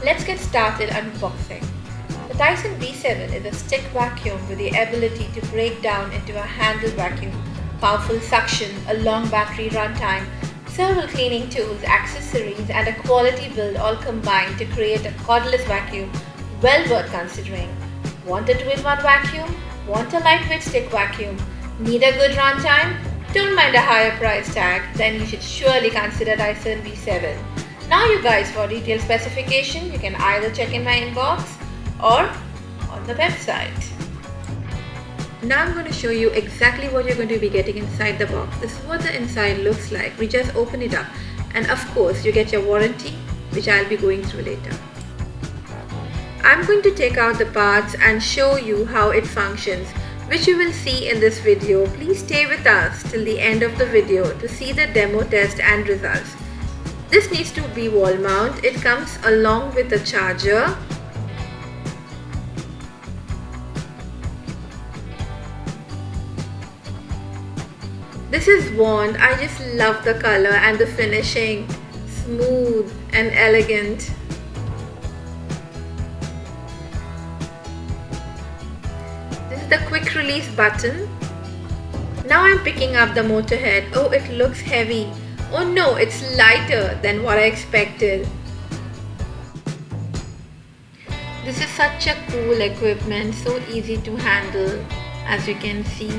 Let's get started unboxing. The Dyson V7 is a stick vacuum with the ability to break down into a handle vacuum, powerful suction, a long battery runtime, several cleaning tools, accessories, and a quality build all combined to create a cordless vacuum well worth considering. Want a 2-in-1 vacuum? Want a lightweight stick vacuum? Need a good runtime? Don't mind a higher price tag? Then you should surely consider Dyson V7. Now you guys, for detailed specification, you can either check in my inbox or on the website. Now I'm going to show you exactly what you're going to be getting inside the box. This is what the inside looks like. We just open it up and of course you get your warranty, which I'll be going through later. I'm going to take out the parts and show you how it functions, which you will see in this video. Please stay with us till the end of the video to see the demo test and results. This needs to be wall mount. It comes along with the charger. This is wand. I just love the color and the finishing. Smooth and elegant. This is the quick release button. Now I'm picking up the motor head. Oh, it looks heavy. Oh no, it's lighter than what I expected. This is such a cool equipment, so easy to handle. As you can see,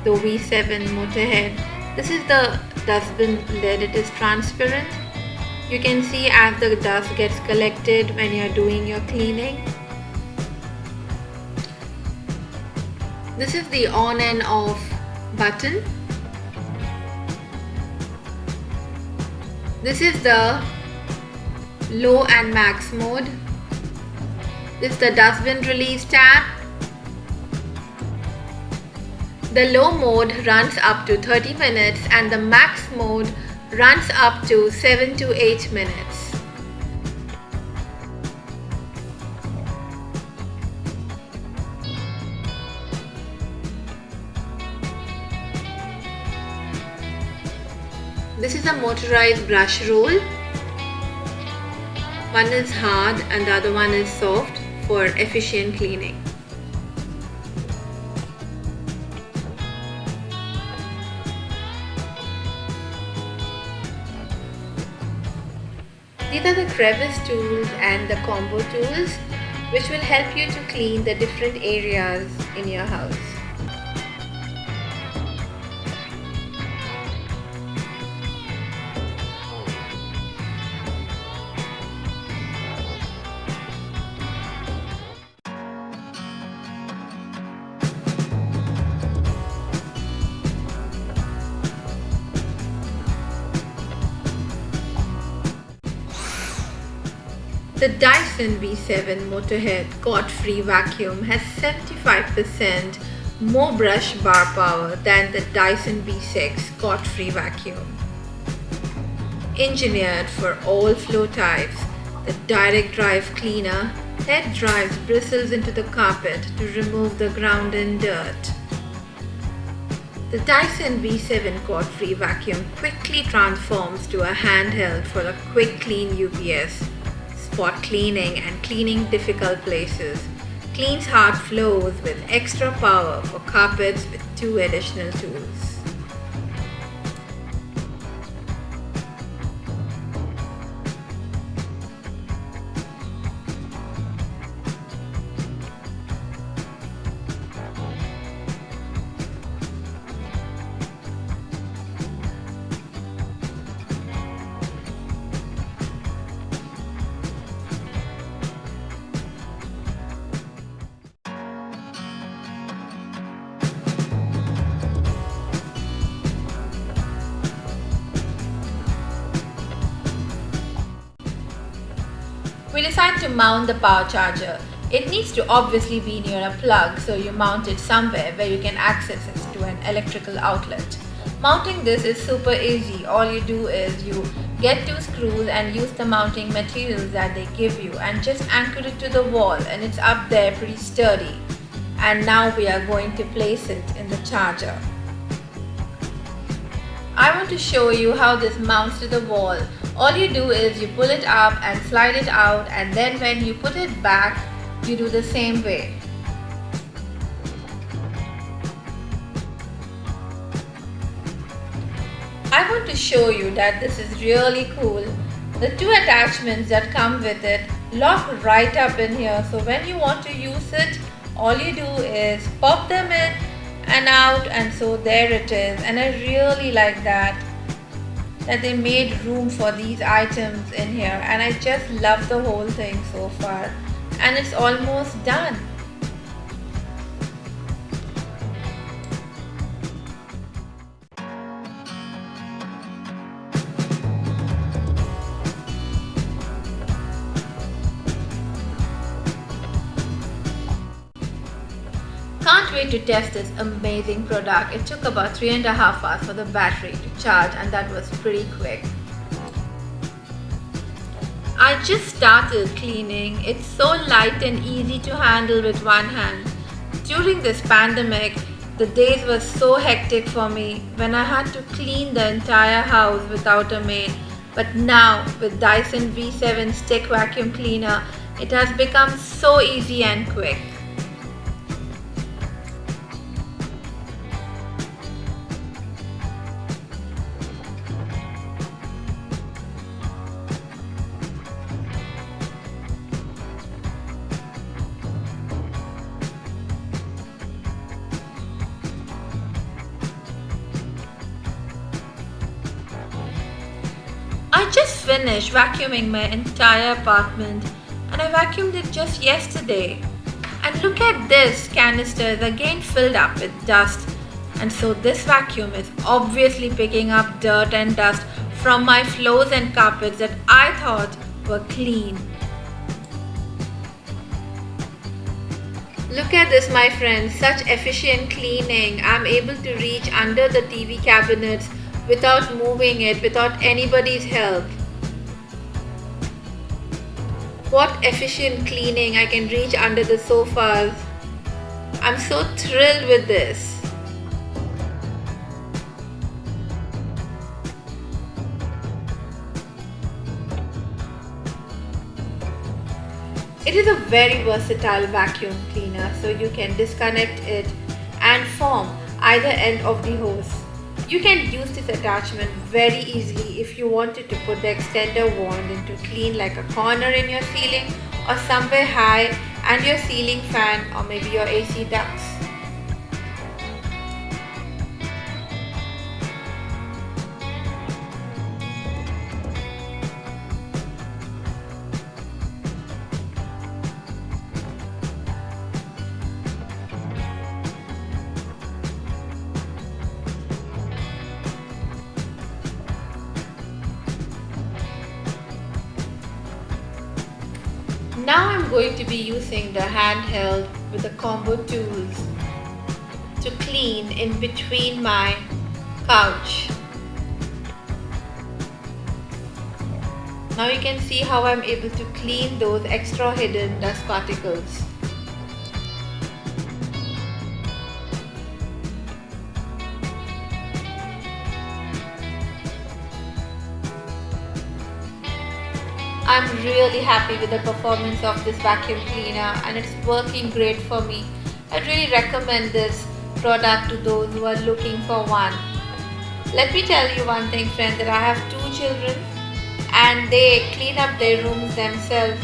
the V7 motor head. This is the dustbin lid. It is transparent. You can see as the dust gets collected when you're doing your cleaning. This is the on and off button. This is the low and max mode. This is the dustbin release tab. The low mode runs up to 30 minutes and the max mode runs up to 7 to 8 minutes. This is a motorized brush roll. One is hard and the other one is soft for efficient cleaning. These are the crevice tools and the combo tools, which will help you to clean the different areas in your house. The Dyson V7 Motorhead cord-free vacuum has 75% more brush bar power than the Dyson V6 cord-free vacuum. Engineered for all flow types, the direct drive cleaner head drives bristles into the carpet to remove the ground and dirt. The Dyson V7 cord-free vacuum quickly transforms to a handheld for a quick clean UPS. Spot cleaning and cleaning difficult places. Cleans hard floors with extra power for carpets with 2 additional tools. We decide to mount the power charger. It needs to obviously be near a plug, so you mount it somewhere where you can access it to an electrical outlet. Mounting this is super easy. All you do is you get 2 screws and use the mounting materials that they give you and just anchor it to the wall, and it's up there pretty sturdy. And now we are going to place it in the charger. I want to show you how this mounts to the wall. All you do is you pull it up and slide it out, and then when you put it back, you do the same way. I want to show you that this is really cool. The two attachments that come with it lock right up in here, so when you want to use it, all you do is pop them in and out, and so there it is. And I really like that they made room for these items in here, and I just love the whole thing so far, and it's almost done. Can't wait to test this amazing product. It took about 3.5 hours for the battery to charge, and that was pretty quick. I just started cleaning. It's so light and easy to handle with one hand. During this pandemic, the days were so hectic for me when I had to clean the entire house without a maid. But now with Dyson V7 stick vacuum cleaner, it has become so easy and quick. I just finished vacuuming my entire apartment, and I vacuumed it just yesterday. And look at this canister is again filled up with dust, and so this vacuum is obviously picking up dirt and dust from my floors and carpets that I thought were clean. Look at this, my friends, such efficient cleaning. I'm able to reach under the TV cabinets without moving it, without anybody's help. What efficient cleaning. I can reach under the sofas. I'm so thrilled with this. It is a very versatile vacuum cleaner, so you can disconnect it and form either end of the hose. You can use this attachment very easily if you wanted to put the extender wand in to clean like a corner in your ceiling or somewhere high and your ceiling fan or maybe your AC ducts. Now I'm going to be using the handheld with the combo tools to clean in between my couch. Now you can see how I'm able to clean those extra hidden dust particles. I'm really happy with the performance of this vacuum cleaner, and it's working great for me. I really recommend this product to those who are looking for one. Let me tell you one thing, friends, that I have 2 children and they clean up their rooms themselves.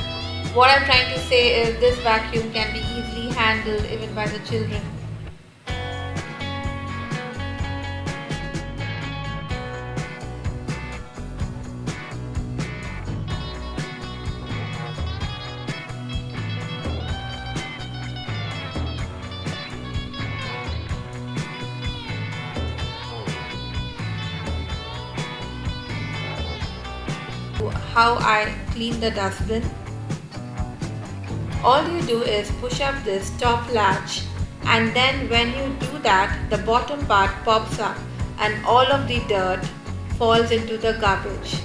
What I'm trying to say is this vacuum can be easily handled even by the children. How I clean the dustbin. All you do is push up this top latch, and then when you do that, the bottom part pops up and all of the dirt falls into the garbage.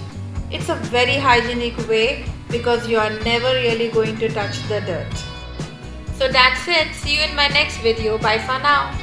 It's a very hygienic way because you are never really going to touch the dirt. So that's it. See you in my next video. Bye for now.